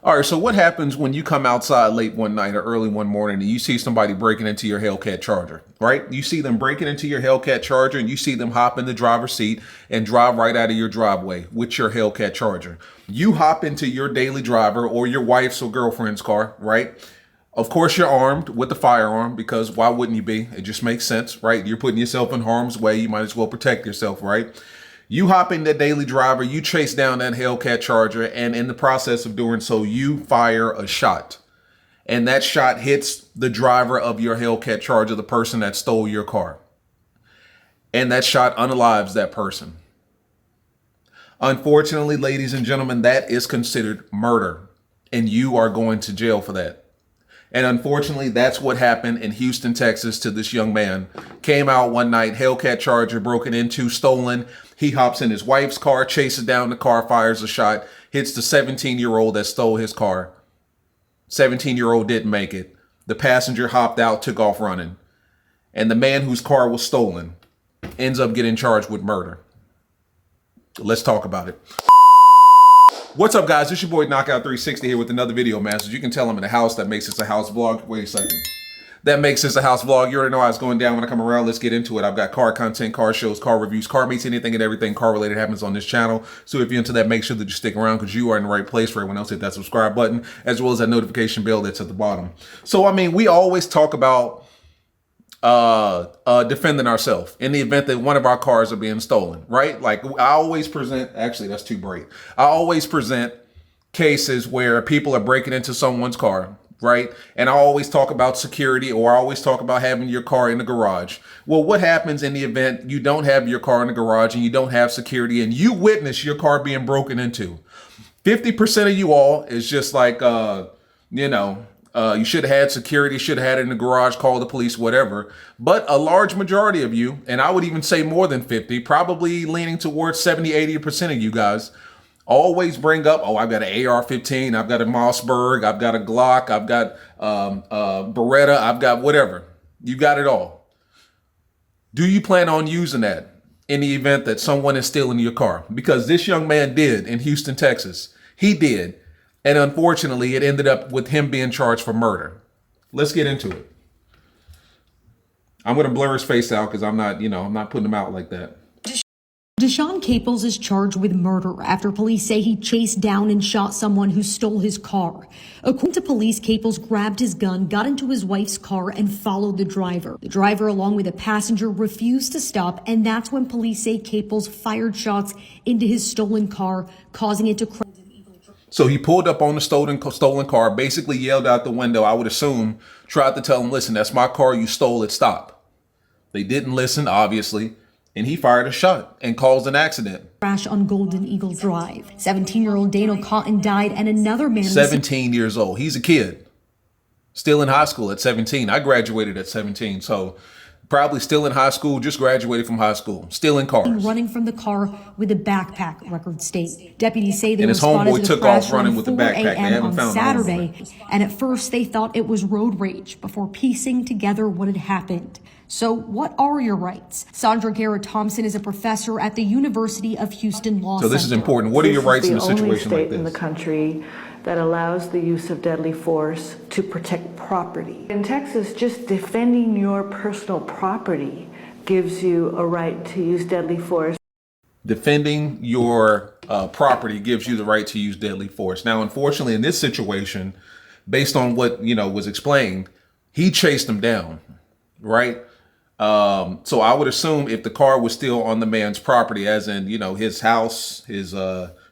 All right, so what happens when you come outside late one night or early one morning and you see somebody breaking into your Hellcat Charger, right? You see them breaking into your Hellcat Charger and you see them hop in the driver's seat and drive right out of your driveway with your Hellcat Charger. You hop into your daily driver or your wife's or girlfriend's car, right? Of course, you're armed with a firearm because why wouldn't you be? It just makes sense, right? You're putting yourself in harm's way. You might as well protect yourself, right? You hop in the daily driver, you chase down that Hellcat Charger, and in the process of doing so, you fire a shot. And that shot hits the driver of your Hellcat Charger, the person that stole your car. And that shot unalives that person. Unfortunately, ladies and gentlemen, that is considered murder, and you are going to jail for that. And unfortunately, that's what happened in Houston, Texas to this young man. Came out one night, Hellcat Charger broken into, stolen. He hops in his wife's car, chases down the car, fires a shot, hits the 17-year-old that stole his car. 17-year-old didn't make it. The passenger hopped out, took off running. And the man whose car was stolen ends up getting charged with murder. Let's talk about it. What's up, guys? It's your boy Knockout 360 here with another video, man. As you can tell, I'm in a house. That makes this a house vlog. Wait a second. That makes this a house vlog. You already know how it's going down when I come around. Let's get into it. I've got car content, car shows, car reviews, car meets, anything and everything car related happens on this channel. So if you're into that, make sure that you stick around because you are in the right place. For everyone else, hit that subscribe button as well as that notification bell that's at the bottom. So, I mean, we always talk about defending ourselves in the event that one of our cars are being stolen, right? Like I always present, actually that's too bright. I always present cases where people are breaking into someone's car, right? And I always talk about security, or I always talk about having your car in the garage. Well, what happens in the event you don't have your car in the garage and you don't have security and you witness your car being broken into? 50% of you all is just like, you should have had security, should have had it in the garage, call the police, whatever. But a large majority of you, and I would even say more than 50, probably leaning towards 70, 80% of you guys, always bring up, oh, I've got an AR-15, I've got a Mossberg, I've got a Glock, I've got Beretta, I've got whatever. You got it all. Do you plan on using that in the event that someone is stealing your car? Because this young man did in Houston, Texas. He did. And unfortunately, it ended up with him being charged for murder. Let's get into it. I'm going to blur his face out because I'm not putting him out like that. Deshaun Caples is charged with murder after police say he chased down and shot someone who stole his car. According to police, Caples grabbed his gun, got into his wife's car, and followed the driver. The driver, along with a passenger, refused to stop, and that's when police say Caples fired shots into his stolen car, causing it to crash. So he pulled up on the stolen car, basically yelled out the window, I would assume, tried to tell him, listen, that's my car, you stole it, stop. They didn't listen, obviously, and he fired a shot and caused an accident. Crash on Golden Eagle Drive. 17-year-old Daniel Cotton died and another man... 17 years old. He's a kid. Still in high school at 17. I graduated at 17, so... probably still in high school, just graduated from high school, still in cars. Running from the car with a backpack, records state. Deputies say they and were his homeboy spotted took off running with the backpack. They haven't on found Saturday, and at first they thought it was road rage before piecing together what had happened. So what are your rights? Sandra Garrett Thompson is a professor at the University of Houston Law Center. So this is important. What are your rights in a situation like this? This is the only state in the country that allows the use of deadly force to protect property. In Texas, just defending your personal property gives you a right to use deadly force. Defending your property gives you the right to use deadly force. Now, unfortunately, in this situation, based on what was explained, he chased him down, right? So I would assume if the car was still on the man's property, as in his house, his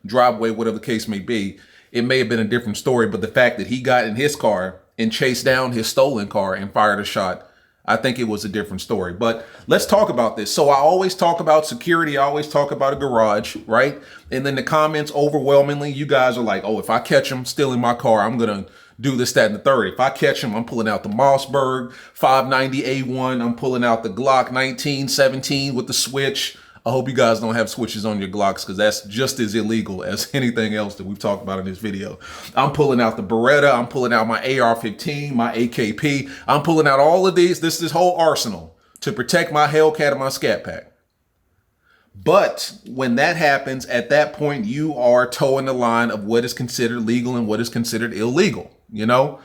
driveway, whatever the case may be, it may have been a different story. But the fact that he got in his car and chased down his stolen car and fired a shot, I think it was a different story. But let's talk about this. So I always talk about security. I always talk about a garage, right? And then the comments overwhelmingly, you guys are like, oh, if I catch him stealing my car, I'm going to do this, that, and the third. If I catch him, I'm pulling out the Mossberg 590A1. I'm pulling out the Glock 1917 with the switch. I hope you guys don't have switches on your Glocks because that's just as illegal as anything else that we've talked about in this video. I'm pulling out the Beretta. I'm pulling out my AR-15, my AKP. I'm pulling out all of these, this whole arsenal to protect my Hellcat and my Scat Pack. But when that happens, at that point, you are towing the line of what is considered legal and what is considered illegal. You know,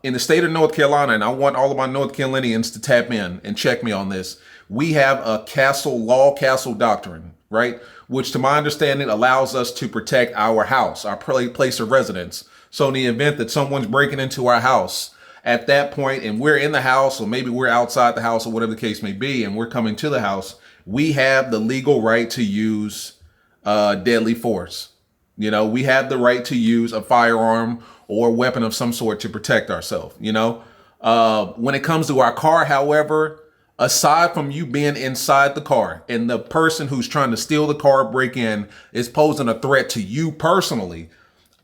in the state of North Carolina, and I want all of my North Carolinians to tap in and check me on this. We have a castle doctrine, right? Which to my understanding allows us to protect our house, our place of residence. So in the event that someone's breaking into our house at that point, and we're in the house, or maybe we're outside the house or whatever the case may be, and we're coming to the house, we have the legal right to use deadly force. You know, we have the right to use a firearm or a weapon of some sort to protect ourselves. You know, when it comes to our car, however, aside from you being inside the car and the person who's trying to steal the car, break in, is posing a threat to you personally,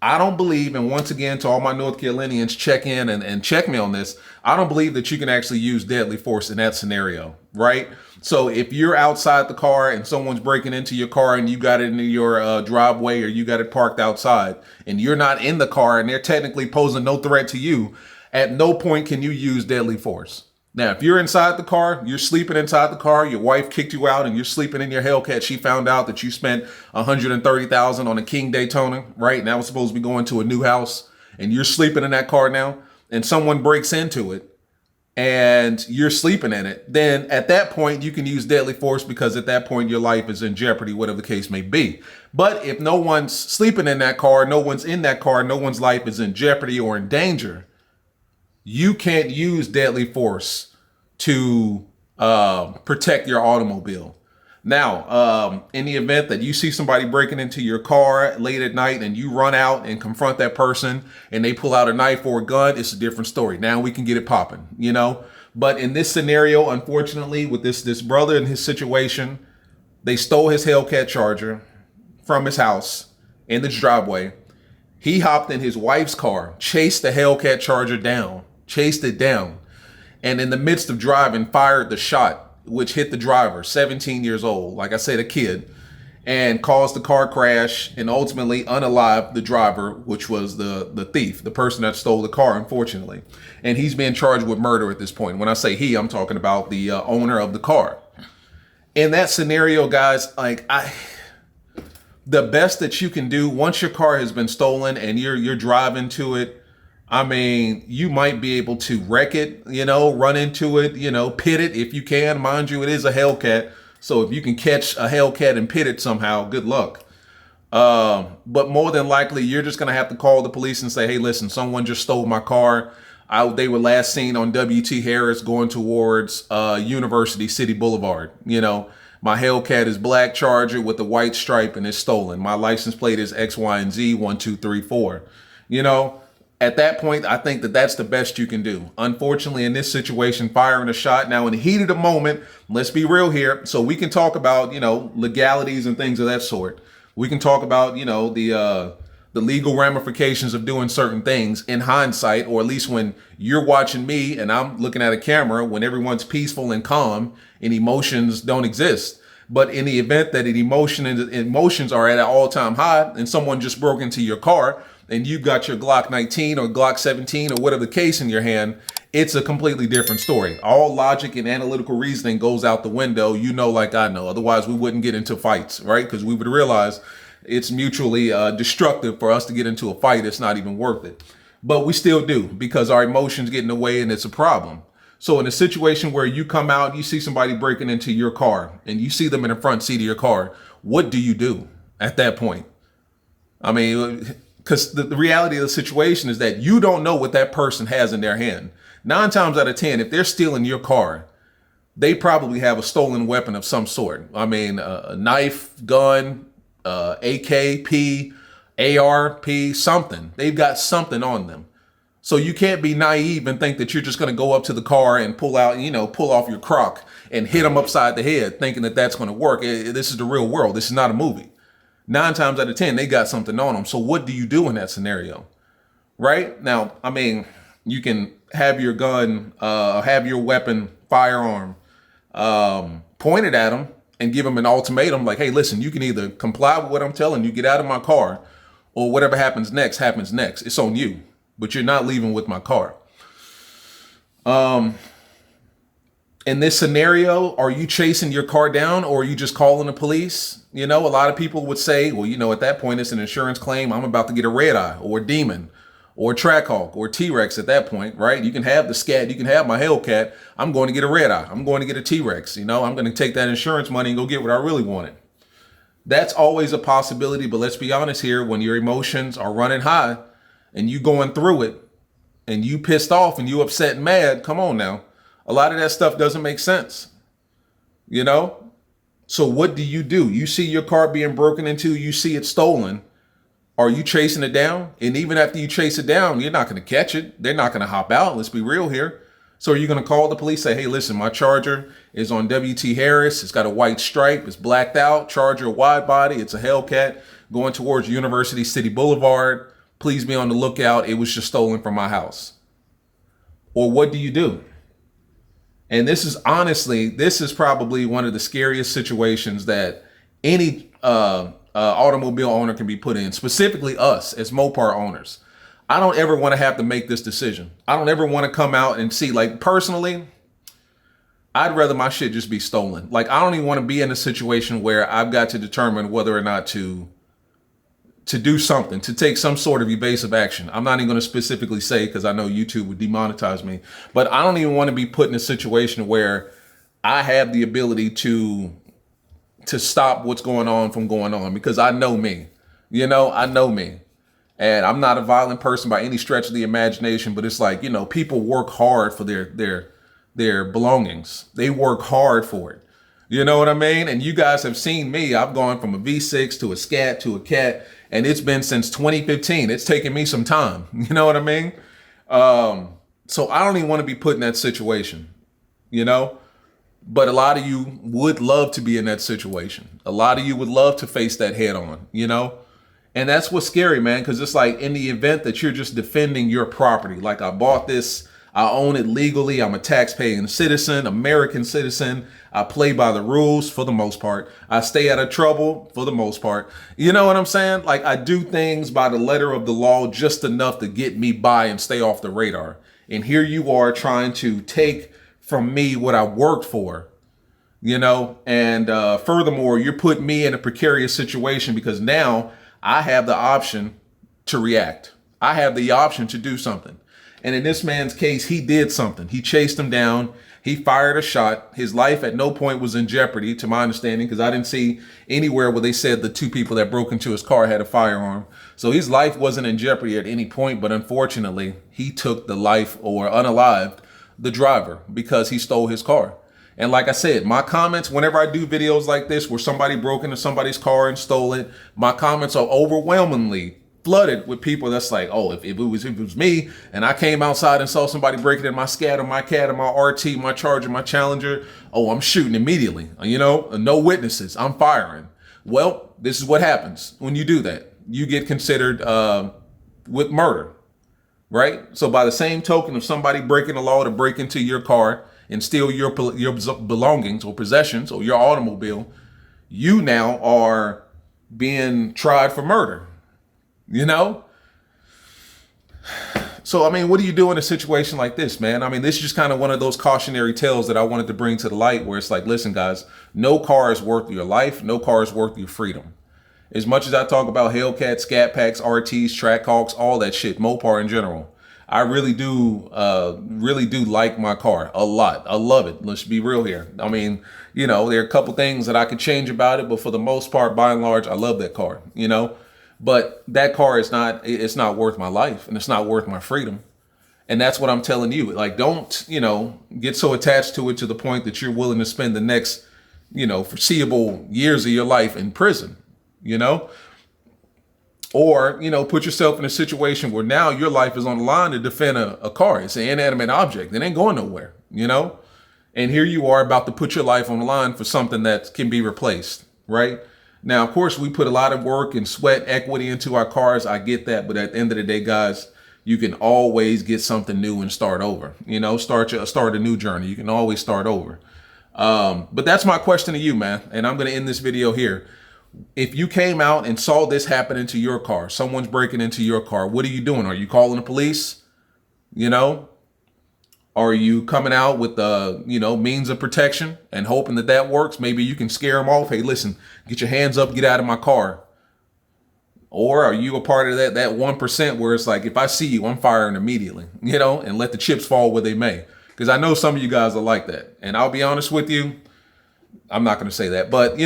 I don't believe, and once again, to all my North Carolinians, check in and check me on this, I don't believe that you can actually use deadly force in that scenario, right? So if you're outside the car and someone's breaking into your car and you got it in your driveway, or you got it parked outside and you're not in the car and they're technically posing no threat to you, at no point can you use deadly force. Now, if you're inside the car, you're sleeping inside the car, your wife kicked you out and you're sleeping in your Hellcat, she found out that you spent $130,000 on a King Daytona, right? And that was supposed to be going to a new house, and you're sleeping in that car now, and someone breaks into it and you're sleeping in it, then at that point you can use deadly force, because at that point your life is in jeopardy, whatever the case may be. But if no one's sleeping in that car, no one's in that car, no one's life is in jeopardy or in danger, you can't use deadly force to protect your automobile. Now, in the event that you see somebody breaking into your car late at night and you run out and confront that person and they pull out a knife or a gun, it's a different story. Now we can get it popping, you know. But in this scenario, unfortunately, with this brother and his situation, they stole his Hellcat Charger from his house in the driveway. He hopped in his wife's car, chased the Hellcat Charger down, chased it down, and in the midst of driving, fired the shot, which hit the driver, 17 years old, like I said, a kid, and caused the car crash and ultimately unalived the driver, which was the thief, the person that stole the car, unfortunately. And he's being charged with murder at this point. When I say he, I'm talking about the owner of the car. In that scenario, guys, like the best that you can do once your car has been stolen and you're driving to it, I mean, you might be able to wreck it, you know, run into it, you know, pit it if you can. Mind you, it is a Hellcat. So if you can catch a Hellcat and pit it somehow, good luck. But more than likely, you're just going to have to call the police and say, hey, listen, someone just stole my car. They were last seen on W.T. Harris going towards University City Boulevard. You know, my Hellcat is black Charger with a white stripe and it's stolen. My license plate is X, Y, and Z 1234. You know, at that point, I think that that's the best you can do. Unfortunately, in this situation, firing a shot now in the heat of the moment, let's be real here. So we can talk about, you know, legalities and things of that sort. We can talk about, you know, the legal ramifications of doing certain things in hindsight, or at least when you're watching me and I'm looking at a camera, when everyone's peaceful and calm and emotions don't exist. But in the event that emotions are at an all-time high and someone just broke into your car and you've got your Glock 19 or Glock 17 or whatever the case in your hand, it's a completely different story. All logic and analytical reasoning goes out the window, you know, like I know. Otherwise, we wouldn't get into fights, right? Because we would realize it's mutually destructive for us to get into a fight. It's not even worth it. But we still do, because our emotions get in the way and it's a problem. So in a situation where you come out, you see somebody breaking into your car and you see them in the front seat of your car, what do you do at that point? I mean, because the reality of the situation is that you don't know what that person has in their hand. 9 times out of 10, if they're stealing your car, they probably have a stolen weapon of some sort. I mean, a knife, gun, AKP, ARP, something. They've got something on them. So you can't be naive and think that you're just going to go up to the car and pull off your crock and hit them upside the head thinking that that's going to work. This is the real world. This is not a movie. 9 times out of 10, they got something on them. So what do you do in that scenario? Right? Now, I mean, you can have your gun, have your weapon, firearm, pointed at them and give them an ultimatum like, hey, listen, you can either comply with what I'm telling you, get out of my car, or whatever happens next, happens next. It's on you, but you're not leaving with my car. In this scenario, are you chasing your car down or are you just calling the police? You know, a lot of people would say, well, you know, at that point, it's an insurance claim. I'm about to get a red eye or a demon or a Trackhawk or T-Rex at that point, right? You can have the scat, you can have my Hellcat. I'm going to get a red eye. I'm going to get a T-Rex. You know, I'm going to take that insurance money and go get what I really wanted. That's always a possibility. But let's be honest here, when your emotions are running high and you going through it and you pissed off and you upset and mad, come on now. A lot of that stuff doesn't make sense, you know? So what do? You see your car being broken into, you see it stolen. Are you chasing it down? And even after you chase it down, you're not going to catch it. They're not going to hop out. Let's be real here. So are you going to call the police, say, hey, listen, my Charger is on W.T. Harris. It's got a white stripe. It's blacked out. Charger wide body. It's a Hellcat going towards University City Boulevard. Please be on the lookout. It was just stolen from my house. Or what do you do? And this is probably one of the scariest situations that any automobile owner can be put in, specifically us as Mopar owners. I don't ever want to have to make this decision. I don't ever want to come out and see, like, personally, I'd rather my shit just be stolen. Like, I don't even want to be in a situation where I've got to determine whether or not to do something, to take some sort of evasive action. I'm not even going to specifically say, because I know YouTube would demonetize me, but I don't even want to be put in a situation where I have the ability to stop what's going on from going on, because I know me, you know, I know me. And I'm not a violent person by any stretch of the imagination, but it's like, you know, people work hard for their belongings. They work hard for it. You know what I mean? And you guys have seen me. I've gone from a V6 to a Scat to a Cat, and it's been since 2015. It's taken me some time. You know what I mean? So I don't even want to be put in that situation, you know? But a lot of you would love to be in that situation. A lot of you would love to face that head on, you know? And that's what's scary, man, because it's like, in the event that you're just defending your property, like, I bought this, I own it legally, I'm a tax-paying citizen, American citizen, I play by the rules for the most part, I stay out of trouble for the most part. You know what I'm saying? Like, I do things by the letter of the law just enough to get me by and stay off the radar. And here you are trying to take from me what I worked for, you know? And furthermore, you're putting me in a precarious situation, because now I have the option to react. I have the option to do something. And in this man's case, he did something. He chased him down. He fired a shot. His life at no point was in jeopardy, to my understanding, because I didn't see anywhere where they said the two people that broke into his car had a firearm. So his life wasn't in jeopardy at any point. But unfortunately, he took the life, or unalived, the driver, because he stole his car. And like I said, my comments, whenever I do videos like this where somebody broke into somebody's car and stole it, my comments are overwhelmingly flooded with people that's like, oh, if it was me and I came outside and saw somebody breaking in my Scat or my Cat or my RT, my Charger, my Challenger, oh, I'm shooting immediately. You know, no witnesses, I'm firing. Well, this is what happens when you do that. You get considered with murder, right? So by the same token of somebody breaking the law to break into your car and steal your belongings or possessions or your automobile, you now are being tried for murder, you know? So, I mean, what do you do in a situation like this, man? I mean, this is just kind of one of those cautionary tales that I wanted to bring to the light, where it's like, listen, guys, no car is worth your life. No car is worth your freedom. As much as I talk about Hellcat, Scat Packs, RTs, Trackhawks, all that shit, Mopar in general, I really do like my car a lot. I love it. Let's be real here. I mean, you know, there are a couple things that I could change about it, but for the most part, by and large, I love that car, you know? But that car is it's not worth my life, and it's not worth my freedom. And that's what I'm telling you. Like, don't, you know, get so attached to it to the point that you're willing to spend the next, you know, foreseeable years of your life in prison, you know? Or, you know, put yourself in a situation where now your life is on the line to defend a car. It's an inanimate object. It ain't going nowhere, you know? And here you are about to put your life on the line for something that can be replaced, right? Now, of course, we put a lot of work and sweat equity into our cars. I get that. But at the end of the day, guys, you can always get something new and start over, you know, start a new journey. You can always start over. But that's my question to you, man. And I'm going to end this video here. If you came out and saw this happen to your car, someone's breaking into your car, what are you doing? Are you calling the police? You know, Are you coming out with the, means of protection and hoping that that works? Maybe you can scare them off. Hey, listen, get your hands up, get out of my car. Or are you a part of that 1% where it's like, if I see you, I'm firing immediately, and let the chips fall where they may? Because I know some of you guys are like that. And I'll be honest with you, I'm not going to say that, but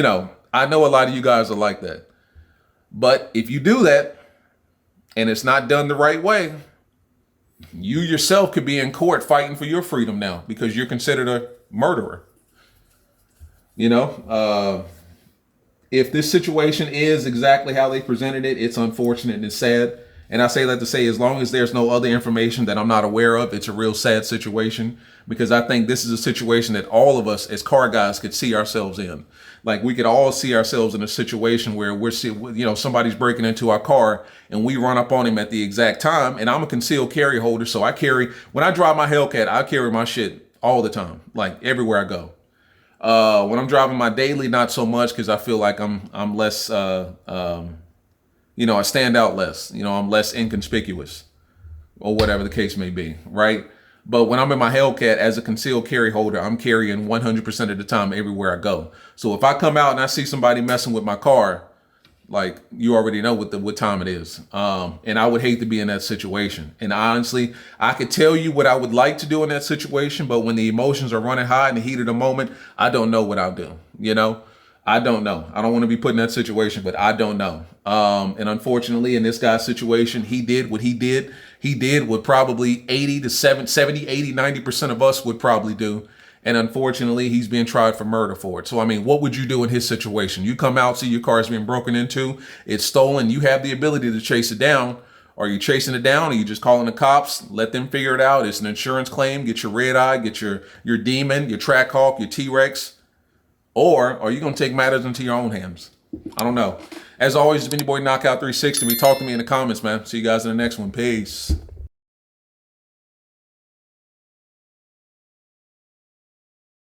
I know a lot of you guys are like that. But if you do that and it's not done the right way, you yourself could be in court fighting for your freedom now because you're considered a murderer. If this situation is exactly how they presented it, it's unfortunate and it's sad. And I say that to say, as long as there's no other information that I'm not aware of, it's a real sad situation, because I think this is a situation that all of us as car guys could see ourselves in. Like, we could all see ourselves in a situation where we're somebody's breaking into our car and we run up on him at the exact time. And I'm a concealed carry holder. So when I drive my Hellcat, I carry my shit all the time, like everywhere I go. When I'm driving my daily, not so much, because I feel like I'm less, I stand out less, I'm less inconspicuous or whatever the case may be, right? But when I'm in my Hellcat as a concealed carry holder, I'm carrying 100% of the time everywhere I go. So if I come out and I see somebody messing with my car, like, you already know what time it is. And I would hate to be in that situation. And honestly, I could tell you what I would like to do in that situation, but when the emotions are running high in the heat of the moment, I don't know what I'll do. I don't know. I don't want to be put in that situation, but I don't know. And unfortunately, in this guy's situation, he did what he did. He did what probably 90% of us would probably do. And unfortunately, he's being tried for murder for it. So, I mean, what would you do in his situation? You come out, see your car's being broken into, it's stolen. You have the ability to chase it down. Are you chasing it down? Are you just calling the cops? Let them figure it out. It's an insurance claim. Get your red eye, get your Demon, your Trackhawk, your T-Rex. Or are you going to take matters into your own hands? I don't know. As always, it's been your boy Knockout 360. Talk to me in the comments, man. See you guys in the next one. Peace.